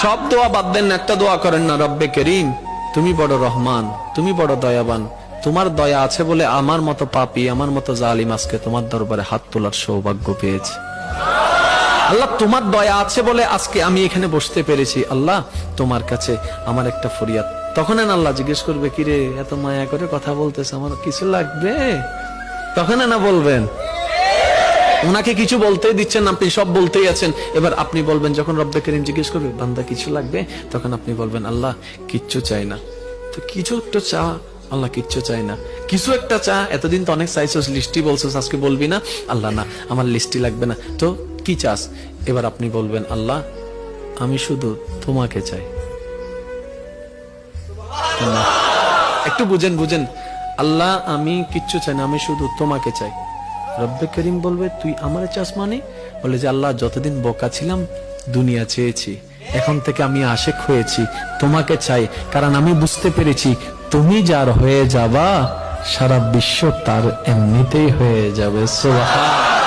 সব দোয়া বাদ দেন, একটা দোয়া করেন না, রব্বে করিম তুমি বড় রহমান, তুমি বড় দয়াবান, তোমার দয়া আছে বলে আমার মতো পাপী, আমার মতো জালিম আজকে তোমার দরবারে হাত তোলার সৌভাগ্য পেয়েছে। আল্লাহ তোমার দয়া আছে বলে আজকে আমি এখানে বসতে পেরেছি। আল্লাহ তোমার কাছে আমার একটা ফরিয়াদ। তখন আল্লাহ জিজ্ঞেস করবে, কিরে এত মায়া করে কথা বলতেছে, আমার কিছু লাগবে? তখন না বলবেন, ওনাকে কিছু বলতেই দিচ্ছেন, আপনি সব বলতেই আছেন। এবার আপনি বলবেন, যখন রব্বে করিম জিজ্ঞেস করবে বান্দা কিছু লাগবে, তখন আপনি বলবেন আল্লাহ কিচ্ছু চাই না। তো কিছু একটা চা, আল্লাহ কিচ্ছু চাই না, কিছু একটা চা। এতদিন তো অনেক চাইছস, লিস্টি বলছস, আজকে বলবি না? আল্লাহ না, আমার লিস্টি লাগবে না, তো কি চাস? এবার আপনি বলবেন আল্লাহ আমি শুধু তোমাকে চাই। একটু বুঝেন বুঝেন, আল্লাহ আমি কিচ্ছু চাই না, আমি শুধু তোমাকে চাই। রব্বে করিম বলবে তুই আমারে চাস মানে? বলে যে আল্লাহ যতদিন বোকা ছিলাম দুনিয়া চেয়েছি, এখন থেকে আমি আশেক হয়েছি, তোমাকে চাই, কারণ আমি বুঝতে পেরেছি তুমি যার হয়ে যাবা সারা বিশ্ব তার এমনিতেই হয়ে যাবে। সুবহান।